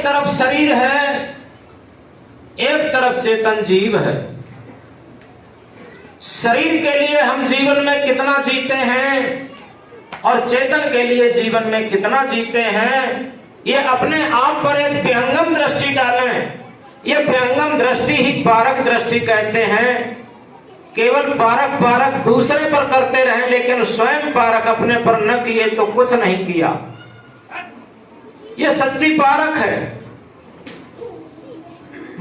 एक तरफ शरीर है, एक तरफ चेतन जीव है। शरीर के लिए हम जीवन में कितना जीते हैं और चेतन के लिए जीवन में कितना जीते हैं, ये अपने आप पर एक विहंगम दृष्टि डालें। ये विहंगम दृष्टि ही पारक दृष्टि कहते हैं। केवल पारक पारक दूसरे पर करते रहे, लेकिन स्वयं पारक अपने पर न किए तो कुछ नहीं किया। ये सच्ची पारक है।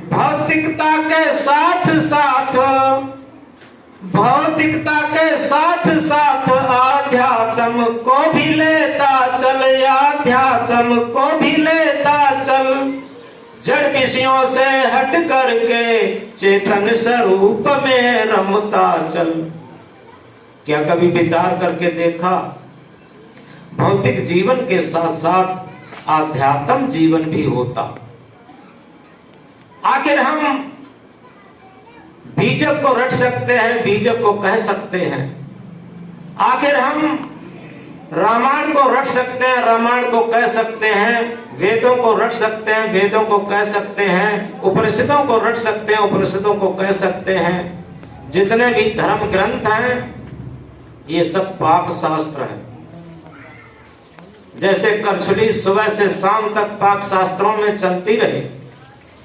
भौतिकता के साथ साथ, भौतिकता के साथ साथ आध्यात्म को भी लेता चल, आध्यात्म को भी लेता चल। जड़ विषयों से हट करके चेतन स्वरूप में रमता चल। क्या कभी विचार करके देखा, भौतिक जीवन के साथ साथ आध्यात्म जीवन भी होता। आखिर हम बीजक को रट सकते हैं, बीजक को कह सकते हैं। आखिर हम रामायण को रट सकते हैं, रामायण को कह सकते हैं। वेदों को रट सकते हैं, वेदों को कह सकते हैं। उपनिषदों को रट सकते हैं, उपनिषदों को कह सकते हैं। जितने भी धर्म ग्रंथ हैं, ये सब पाक शास्त्र है। जैसे करछुली सुबह से शाम तक पाक शास्त्रों में चलती रहे,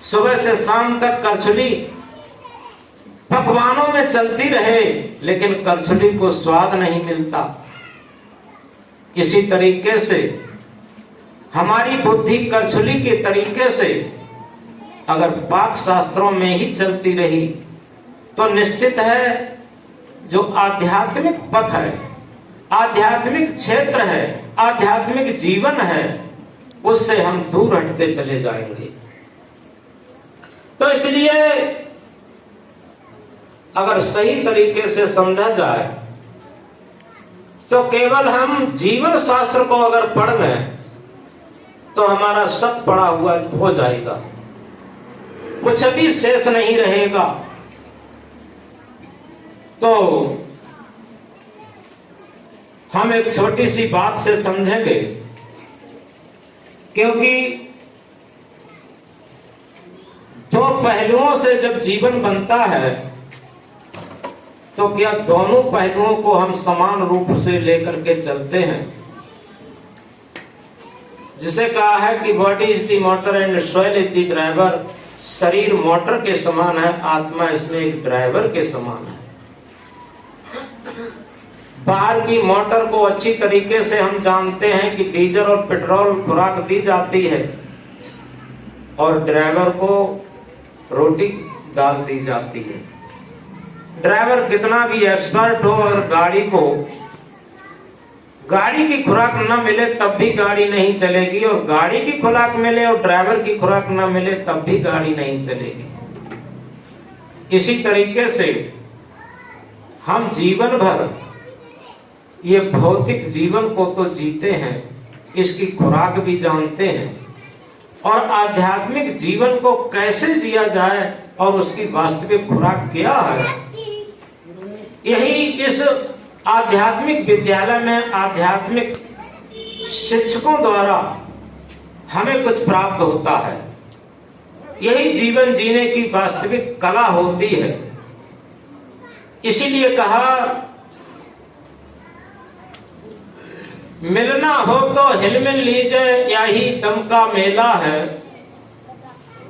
सुबह से शाम तक करछुली पकवानों में चलती रहे, लेकिन करछुली को स्वाद नहीं मिलता। इसी तरीके से हमारी बुद्धि करछुली के तरीके से अगर पाक शास्त्रों में ही चलती रही तो निश्चित है जो आध्यात्मिक पथ है, आध्यात्मिक क्षेत्र है, आध्यात्मिक जीवन है, उससे हम दूर हटते चले जाएंगे। तो इसलिए अगर सही तरीके से समझा जाए तो केवल हम जीवन शास्त्र को अगर पढ़ लें तो हमारा सब पढ़ा हुआ हो जाएगा, कुछ भी शेष नहीं रहेगा। तो हम एक छोटी सी बात से समझेंगे, क्योंकि दो पहलुओं से जब जीवन बनता है तो क्या दोनों पहलुओं को हम समान रूप से लेकर के चलते हैं? जिसे कहा है कि body is the motor and soul is the driver. शरीर मोटर के समान है, आत्मा इसमें एक ड्राइवर के समान है। बाहर की मोटर को अच्छी तरीके से हम जानते हैं कि डीजल और पेट्रोल खुराक दी जाती है और ड्राइवर को रोटी डाल दी जाती है। ड्राइवर कितना भी एक्सपर्ट हो और गाड़ी की खुराक न मिले तब भी गाड़ी नहीं चलेगी, और गाड़ी की खुराक मिले और ड्राइवर की खुराक न मिले तब भी गाड़ी नहीं चलेगी। इसी तरीके से हम जीवन भर ये भौतिक जीवन को तो जीते हैं, इसकी खुराक भी जानते हैं, और आध्यात्मिक जीवन को कैसे जिया जाए और उसकी वास्तविक खुराक क्या है, यही इस आध्यात्मिक विद्यालय में आध्यात्मिक शिक्षकों द्वारा हमें कुछ प्राप्त होता है। यही जीवन जीने की वास्तविक कला होती है। इसीलिए कहा, मिलना हो तो हिलमिल लीजिए, यही दम का मेला है।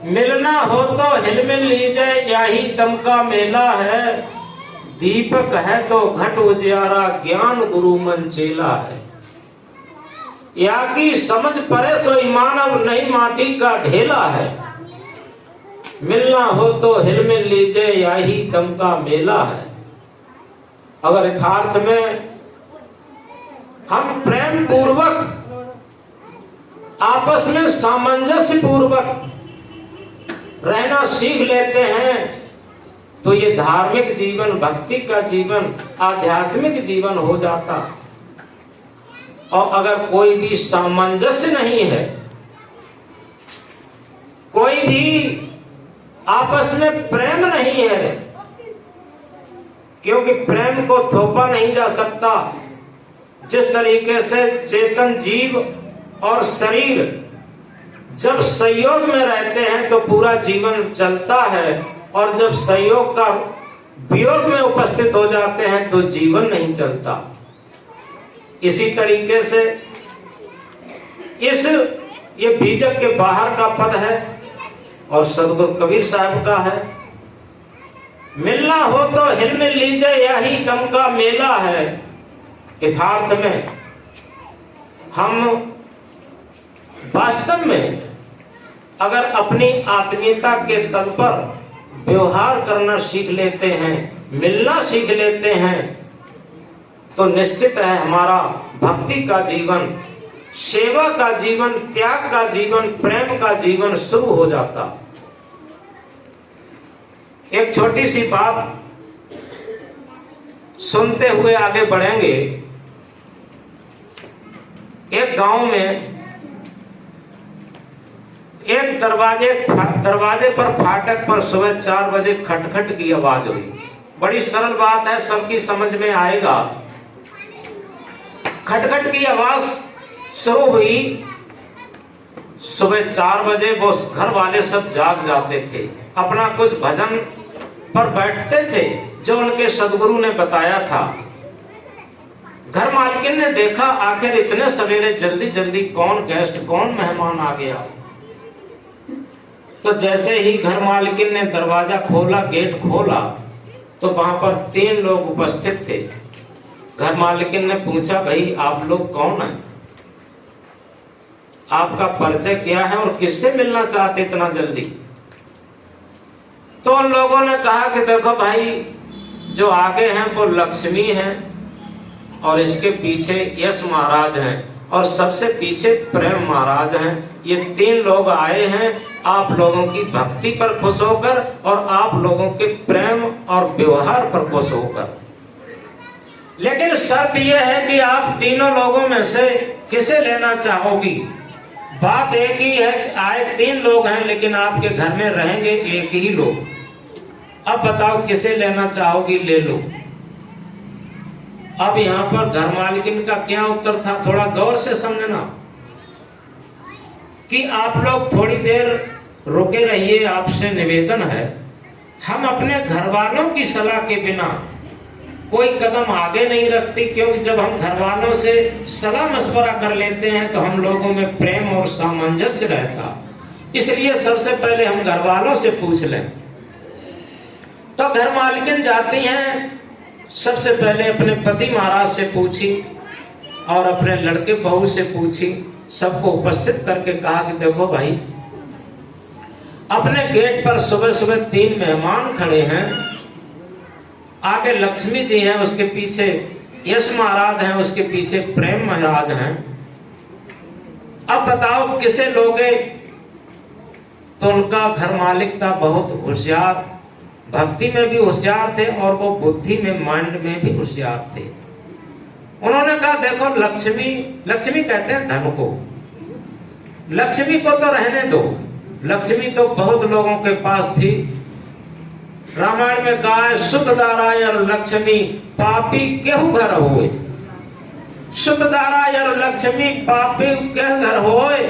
मिलना हो तो हिलमिल लीजिए, यही दम का मेला है। दीपक है तो घट उजियारा, ज्ञान गुरु मन चेला है। या की समझ परे सो मानव नहीं माटी का ढेला है। मिलना हो तो हिलमिल लीजिए, यही दम का मेला है। अगर यथार्थ में हम प्रेम पूर्वक आपस में सामंजस्य पूर्वक रहना सीख लेते हैं तो ये धार्मिक जीवन, भक्ति का जीवन, आध्यात्मिक जीवन हो जाता। और अगर कोई भी सामंजस्य नहीं है, कोई भी आपस में प्रेम नहीं है, क्योंकि प्रेम को थोपा नहीं जा सकता। जिस तरीके से चेतन जीव और शरीर जब संयोग में रहते हैं तो पूरा जीवन चलता है, और जब संयोग का वियोग में उपस्थित हो जाते हैं तो जीवन नहीं चलता। इसी तरीके से ये बीजक के बाहर का पद है और सदगुरु कबीर साहब का है। मिलना हो तो हिल मिल लीजिए, यही गम का मेला है। यथार्थ में हम वास्तव में अगर अपनी आत्मीयता के तल पर व्यवहार करना सीख लेते हैं, मिलना सीख लेते हैं, तो निश्चित है हमारा भक्ति का जीवन, सेवा का जीवन, त्याग का जीवन, प्रेम का जीवन शुरू हो जाता। एक छोटी सी बात सुनते हुए आगे बढ़ेंगे। एक गांव में एक दरवाजे पर फाटक पर सुबह 4 बजे खटखट की आवाज हुई। बड़ी सरल बात है, सबकी समझ में आएगा। खटखट की आवाज शुरू हुई। सुबह 4 बजे वो घर वाले सब जाग जाते थे, अपना कुछ भजन पर बैठते थे जो उनके सदगुरु ने बताया था। घर मालकिन ने देखा आखिर इतने सवेरे जल्दी जल्दी कौन गेस्ट, कौन मेहमान आ गया। तो जैसे ही घर मालकिन ने दरवाजा खोला, गेट खोला, तो वहां पर 3 लोग उपस्थित थे। घर मालकिन ने पूछा, भाई आप लोग कौन हैं, आपका परिचय क्या है और किससे मिलना चाहते इतना जल्दी। तो उन लोगों ने कहा कि देखो भाई, जो आगे हैं वो लक्ष्मी हैं, और इसके पीछे यश महाराज हैं, और सबसे पीछे प्रेम महाराज हैं। ये 3 लोग आए हैं आप लोगों की भक्ति पर खुश होकर और आप लोगों के प्रेम और व्यवहार पर खुश होकर। लेकिन शर्त यह है कि आप तीनों लोगों में से किसे लेना चाहोगी। बात एक ही है, आए 3 लोग हैं लेकिन आपके घर में रहेंगे एक ही लोग। अब बताओ किसे लेना चाहोगी, ले लो। अब यहाँ पर घर मालकिन का क्या उत्तर था, थोड़ा गौर से समझना कि आप लोग थोड़ी देर रुके रहिए, आपसे निवेदन है, हम अपने घर वालों की सलाह के बिना कोई कदम आगे नहीं रखती, क्योंकि जब हम घर वालों से सलाह मशवरा कर लेते हैं तो हम लोगों में प्रेम और सामंजस्य रहता। इसलिए सबसे पहले हम घर वालों से पूछ लें। तो घर मालकिन जाती हैं, सबसे पहले अपने पति महाराज से पूछी और अपने लड़के बहू से पूछी। सबको उपस्थित करके कहा कि देखो भाई, अपने गेट पर सुबह सुबह 3 मेहमान खड़े हैं। आगे लक्ष्मी जी हैं, उसके पीछे यश महाराज हैं, उसके पीछे प्रेम महाराज हैं। अब बताओ किसे लोगे। तो उनका घर मालिक था बहुत होशियार, भक्ति में भी होशियार थे और वो बुद्धि में, माइंड में भी होशियार थे। उन्होंने कहा देखो लक्ष्मी, लक्ष्मी कहते हैं धन को, लक्ष्मी को तो रहने दो, लक्ष्मी तो बहुत लोगों के पास थी। रामायण में कहा है, सुत दारायर लक्ष्मी पापी केहू घर होए। सुत दारायर लक्ष्मी पापी केहू घर होए,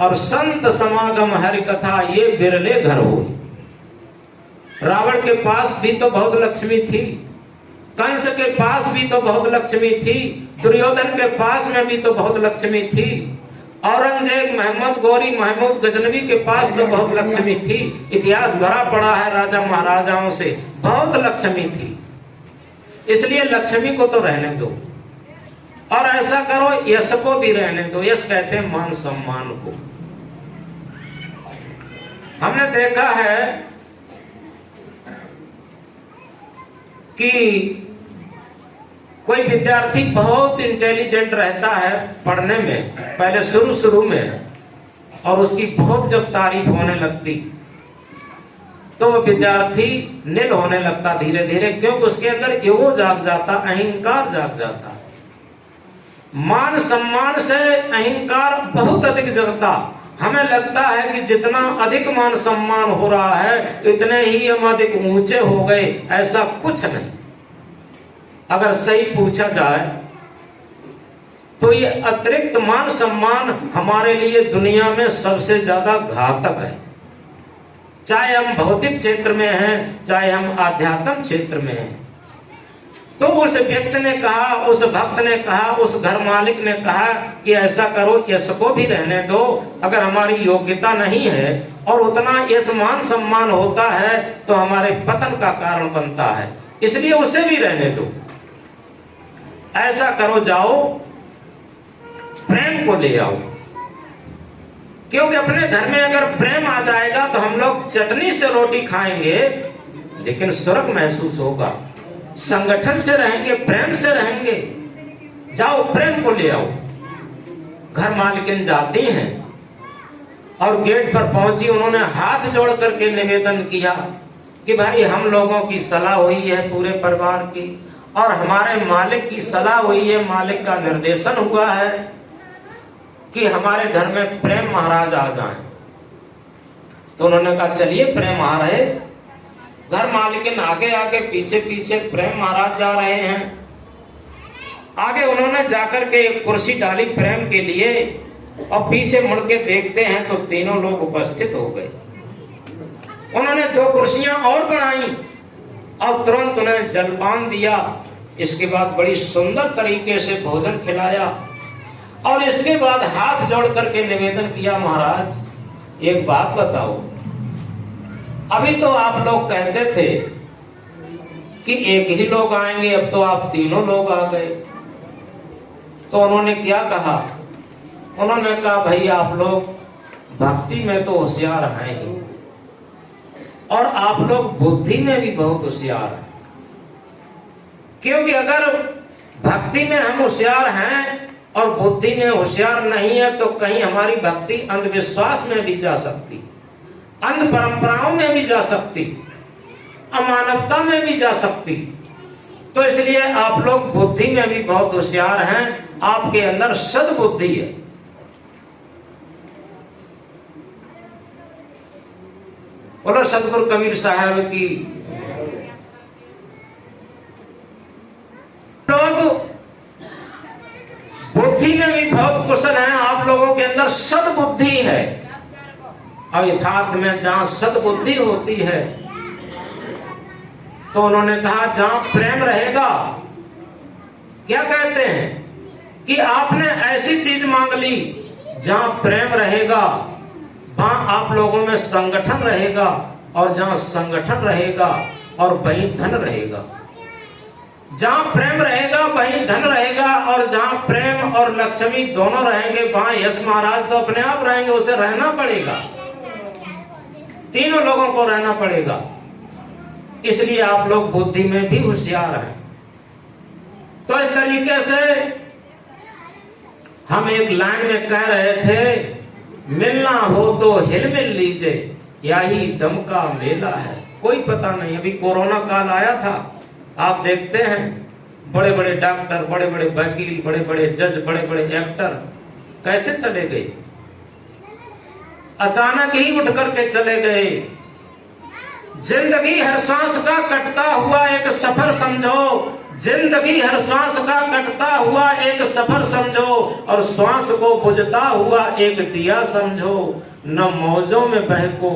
और संत समागम हरि कथा ये बिरले घर होए। रावण के पास भी तो बहुत लक्ष्मी थी, कंस के पास भी तो बहुत लक्ष्मी थी, दुर्योधन के पास में भी तो बहुत लक्ष्मी थी, औरंगजेब, महमूद गौरी, महमूद गजनवी के पास तो बहुत लक्ष्मी थी। इतिहास भरा पड़ा है राजा महाराजाओं से, बहुत लक्ष्मी थी। इसलिए लक्ष्मी को तो रहने दो, और ऐसा करो यश को भी रहने दो। यश कहते हैं मान सम्मान को। हमने देखा है कि कोई विद्यार्थी बहुत इंटेलिजेंट रहता है पढ़ने में, पहले शुरू में, और उसकी बहुत जब तारीफ होने लगती तो वो विद्यार्थी नील होने लगता धीरे धीरे, क्योंकि उसके अंदर ईगो जाग जाता, अहंकार जाग जाता। मान सम्मान से अहंकार बहुत अधिक जगता। हमें लगता है कि जितना अधिक मान सम्मान हो रहा है इतने ही हम अधिक ऊंचे हो गए, ऐसा कुछ नहीं। अगर सही पूछा जाए तो ये अतिरिक्त मान सम्मान हमारे लिए दुनिया में सबसे ज्यादा घातक है। चाहे हम भौतिक क्षेत्र में हैं, चाहे हम आध्यात्म क्षेत्र में हैं। तो उस व्यक्ति ने कहा, उस भक्त ने कहा, उस घर मालिक ने कहा कि ऐसा करो, यश को भी रहने दो। अगर हमारी योग्यता नहीं है और उतना यश मान सम्मान होता है तो हमारे पतन का कारण बनता है, इसलिए उसे भी रहने दो। ऐसा करो, जाओ प्रेम को ले आओ, क्योंकि अपने घर में अगर प्रेम आ जाएगा तो हम लोग चटनी से रोटी खाएंगे लेकिन स्वर्ग महसूस होगा। संगठन से रहेंगे, प्रेम से रहेंगे। जाओ प्रेम को ले आओ। घर मालकिन जाती हैं और गेट पर पहुंची, उन्होंने हाथ जोड़ करके निवेदन किया कि भाई हम लोगों की सलाह हुई है पूरे परिवार की, और हमारे मालिक की सलाह हुई है, मालिक का निर्देशन हुआ है कि हमारे घर में प्रेम महाराज आ जाएं। तो उन्होंने कहा चलिए प्रेम आ रहे। घर मालिकिन आगे आगे पीछे पीछे प्रेम महाराज जा रहे हैं। आगे उन्होंने जाकर के एक कुर्सी डाली प्रेम के लिए और पीछे मुड़ के देखते हैं तो तीनों लोग उपस्थित हो गए। उन्होंने 2 कुर्सियां और बनाई और तुरंत उन्हें जलपान दिया। इसके बाद बड़ी सुंदर तरीके से भोजन खिलाया और इसके बाद हाथ जोड़ करके निवेदन किया, महाराज एक बात बताओ, अभी तो आप लोग कहते थे कि एक ही लोग आएंगे, अब तो आप तीनों लोग आ गए। तो उन्होंने क्या कहा? उन्होंने कहा भाई आप लोग भक्ति में तो होशियार हैं ही, और आप लोग बुद्धि में भी बहुत होशियार हैं। क्योंकि अगर भक्ति में हम होशियार हैं और बुद्धि में होशियार नहीं है तो कहीं हमारी भक्ति अंधविश्वास में भी जा सकती, अंध परंपराओं में भी जा सकती, अमानवता में भी जा सकती। तो इसलिए आप लोग बुद्धि में भी बहुत होशियार हैं, आपके अंदर सद्बुद्धि है। बोलो सतगुरु कबीर साहब की। लोग बुद्धि में भी बहुत कुशल हैं, आप लोगों के अंदर सद्बुद्धि है। और यथार्थ में जहां सद्बुद्धि होती है तो उन्होंने कहा जहां प्रेम रहेगा, क्या कहते हैं कि आपने ऐसी चीज मांग ली, जहां प्रेम रहेगा वहां आप लोगों में संगठन रहेगा, और जहां संगठन रहेगा और वहीं धन रहेगा। जहां प्रेम रहेगा वहीं धन रहेगा, और जहां प्रेम और लक्ष्मी दोनों रहेंगे वहां यश महाराज तो अपने आप रहेंगे, उसे रहना पड़ेगा, तीनों लोगों को रहना पड़ेगा। इसलिए आप लोग बुद्धि में भी होशियार हैं। तो इस तरीके से हम एक लाइन में कह रहे थे, मिलना हो तो हिल मिल लीजिए, यही दम का मेला है। कोई पता नहीं, अभी कोरोना काल आया था, आप देखते हैं बड़े बड़े डॉक्टर, बड़े बड़े वकील, बड़े बड़े जज, बड़े बड़े एक्टर कैसे चले गए, अचानक ही उठ करके चले गए। जिंदगी हर श्वास का कटता हुआ एक सफर समझो, जिंदगी हर श्वास का कटता हुआ एक सफर समझो, और श्वास को बुझता हुआ एक दिया समझो। न मौजों में बहको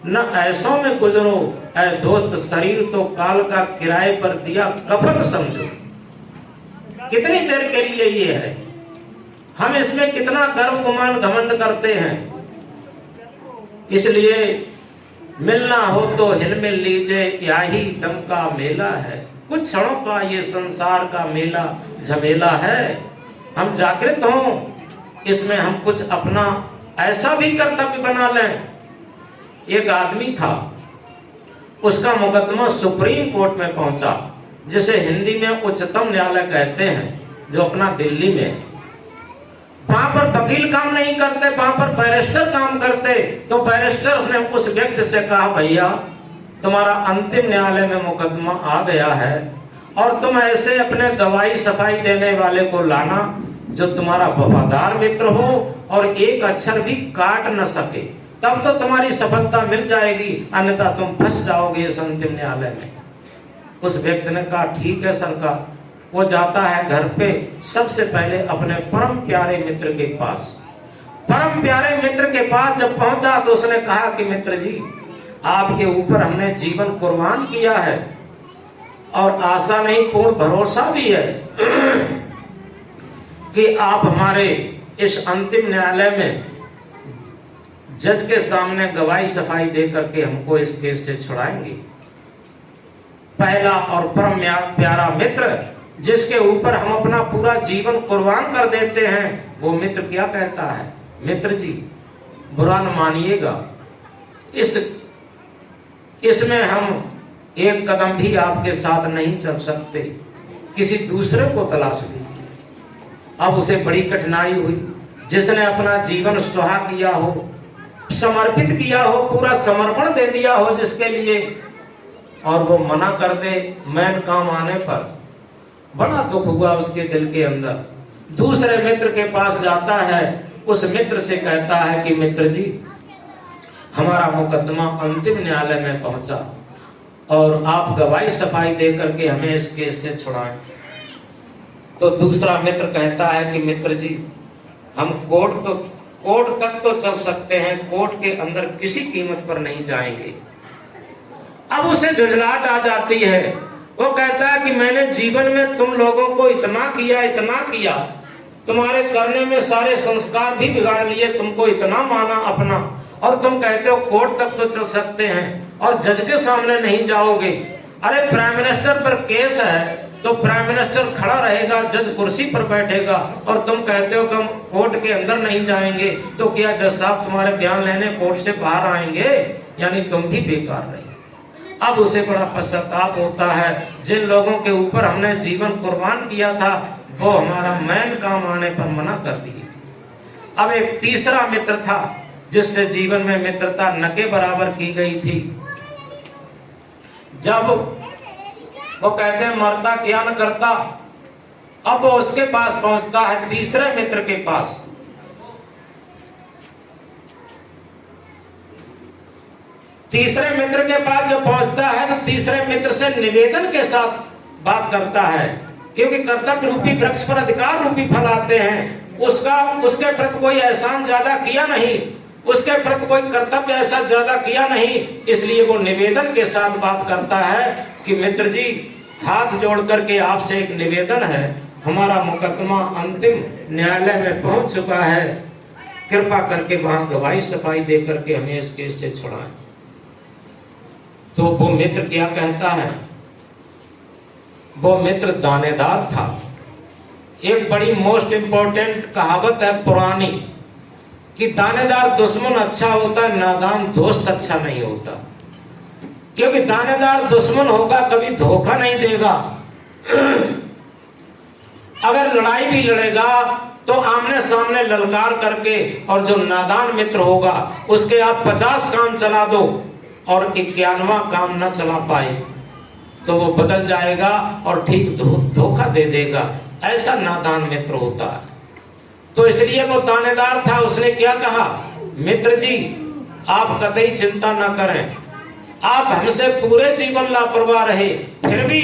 न ऐसों में गुजरो, ऐ दोस्त शरीर तो काल का किराए पर दिया कफन समझो। कितनी देर के लिए ये है, हम इसमें कितना गर्व गुमान घमंड करते हैं। इसलिए मिलना हो तो हिल मिल लीजिए, यही दम का मेला है। कुछ क्षणों का ये संसार का मेला झमेला है। हम जागृत हों, इसमें हम कुछ अपना ऐसा भी कर्तव्य बना लें। एक आदमी था, उसका मुकदमा सुप्रीम कोर्ट में पहुंचा, जिसे हिंदी में उच्चतम न्यायालय कहते हैं, जो अपना दिल्ली में। वहां पर वकील काम नहीं करते, वहां पर बैरिस्टर काम करते। तो बैरिस्टर ने उस व्यक्ति से कहा, भैया तुम्हारा अंतिम न्यायालय में मुकदमा आ गया है, और तुम ऐसे अपने गवाही सफाई देने वाले को लाना जो तुम्हारा वफादार मित्र हो और एक अक्षर भी काट न सके, तब तो तुम्हारी सफलता मिल जाएगी, अन्यथा तुम फंस जाओगे इस अंतिम न्यायालय में। उस व्यक्ति ने कहा, ठीक है सरकार, वो जाता है घर पे, सबसे पहले अपने परम प्यारे मित्र के पास। परम प्यारे मित्र के पास जब पहुंचा तो उसने कहा कि मित्र जी, आपके ऊपर हमने जीवन कुर्बान किया है और आशा नहीं पूर्ण भरोसा भी है कि आप हमारे इस अंतिम न्यायालय में जज के सामने गवाही सफाई दे करके हमको इस केस से छुड़ाएंगे। पहला और परम प्यारा मित्र जिसके ऊपर हम अपना पूरा जीवन कुर्बान कर देते हैं, वो मित्र क्या कहता है, मित्र जी बुरा न मानिएगा, इसमें हम एक कदम भी आपके साथ नहीं चल सकते, किसी दूसरे को तलाश लीजिए। अब उसे बड़ी कठिनाई हुई, जिसने अपना जीवन स्वाहा किया हो, समर्पित किया हो, पूरा समर्पण दे दिया हो जिसके लिए, और वो मना कर दे मैन काम आने पर। बड़ा दुख हुआ उसके दिल के अंदर। दूसरे मित्र के पास जाता है, उस मित्र से कहता है कि मित्र जी, हमारा मुकदमा अंतिम न्यायालय में पहुंचा और आप गवाही सफाई दे करके हमें इस केस से छुड़ाएं। तो दूसरा मित्र कहता है कि मित्र जी, हम कोर्ट तक तो चल सकते हैं, कोर्ट के अंदर किसी कीमत पर नहीं जाएंगे। अब उसे झुंझलाहट आ जाती है। वो कहता है कि मैंने जीवन में तुम लोगों को इतना किया, तुम्हारे करने में सारे संस्कार भी बिगाड़ लिए, तुमको इतना माना अपना, और तुम कहते हो कोर्ट तक तो चल सकते हैं और जज के सामने नहीं जाओगे। अरे प्राइम मिनिस्टर पर केस है तो प्राइम मिनिस्टर खड़ा रहेगा, जज कुर्सी पर बैठेगा, और तुम कहते हो कि हम कोर्ट के अंदर नहीं जाएंगे, तो क्या जज साहब तुम्हारे बयान लेने कोर्ट से बाहर आएंगे? यानी तुम भी बेकार रहे। अब उसे बड़ा पश्चाताप होता है, जिन लोगों के ऊपर हमने जीवन कुर्बान किया था वो हमारा मैन काम आने पर मना कर दिए। अब एक तीसरा मित्र था जिससे जीवन में मित्रता न के बराबर की गई थी। जब वो कहते हैं मरता क्या न करता, अब वो उसके पास पहुंचता है, तीसरे मित्र के पास। तीसरे मित्र के पास जब पहुंचता है तो तीसरे मित्र से निवेदन के साथ बात करता है, क्योंकि कर्तव्य रूपी वृक्ष पर अधिकार रूपी फल आते हैं। उसके प्रति कोई एहसान ज्यादा किया नहीं, उसके प्रति कोई कर्तव्य ऐसा ज्यादा किया नहीं, इसलिए वो निवेदन के साथ बात करता है कि मित्र जी, हाथ जोड़ करके आपसे एक निवेदन है, हमारा मुकदमा अंतिम न्यायालय में पहुंच चुका है, कृपा करके वहां गवाही सफाई दे करके हमें इस केस से छुड़ाएं। तो वो मित्र क्या कहता है? वो मित्र दानेदार था। एक बड़ी मोस्ट इंपॉर्टेंट कहावत है पुरानी कि दानेदार दुश्मन अच्छा होता है, नादान दोस्त अच्छा नहीं होता। क्योंकि दानेदार दुश्मन होगा कभी धोखा नहीं देगा, अगर लड़ाई भी लड़ेगा तो आमने सामने ललकार करके, और जो नादान मित्र होगा उसके आप 50 काम चला दो और 91वां काम ना चला पाए तो वो बदल जाएगा और ठीक धोखा दे देगा। ऐसा नादान मित्र होता है। तो इसलिए वो दानेदार था। उसने क्या कहा, मित्र जी आप कतई चिंता ना करें, आप हमसे पूरे जीवन लापरवाह रहे, फिर भी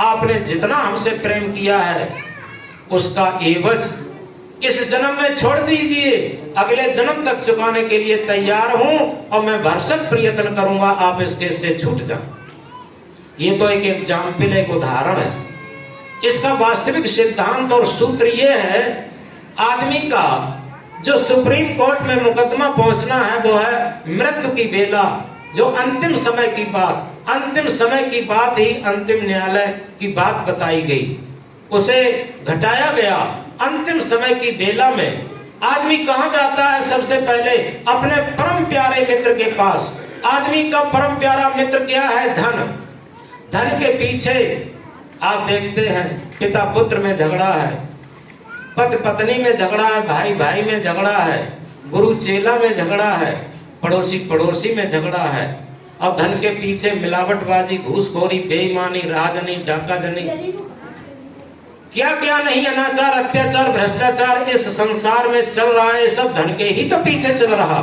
आपने जितना हमसे प्रेम किया है उसका एवज इस जन्म में छोड़ दीजिए, अगले जन्म तक चुकाने के लिए तैयार हूं और मैं भरसक प्रयत्न करूंगा आप इस केस से छूट जाएं। ये तो एक एग्जाम्पल, एक उदाहरण है। इसका वास्तविक सिद्धांत और सूत्र ये है, आदमी का जो सुप्रीम कोर्ट में मुकदमा पहुंचना है वो है मृत्यु की बेला, जो अंतिम समय की बात, अंतिम समय की बात ही अंतिम न्यायालय की बात बताई गई, उसे घटाया गया। अंतिम समय की बेला में आदमी कहां जाता है? सबसे पहले अपने परम प्यारे मित्र के पास। आदमी का परम प्यारा मित्र क्या है? धन। धन के पीछे आप देखते हैं पिता पुत्र में झगड़ा है, पति पत्नी में झगड़ा है, भाई भाई में झगड़ा है, गुरु चेला में झगड़ा है, पड़ोसी पड़ोसी में झगड़ा है, और धन के पीछे मिलावटबाजी, घूसखोरी, बेईमानी, राजनी, डाकाजनी, क्या क्या नहीं, अनाचार, अत्याचार, भ्रष्टाचार इस संसार में चल रहा है। सब धन के ही तो पीछे चल रहा।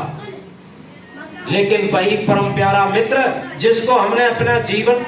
लेकिन वही परम प्यारा मित्र जिसको हमने अपना जीवन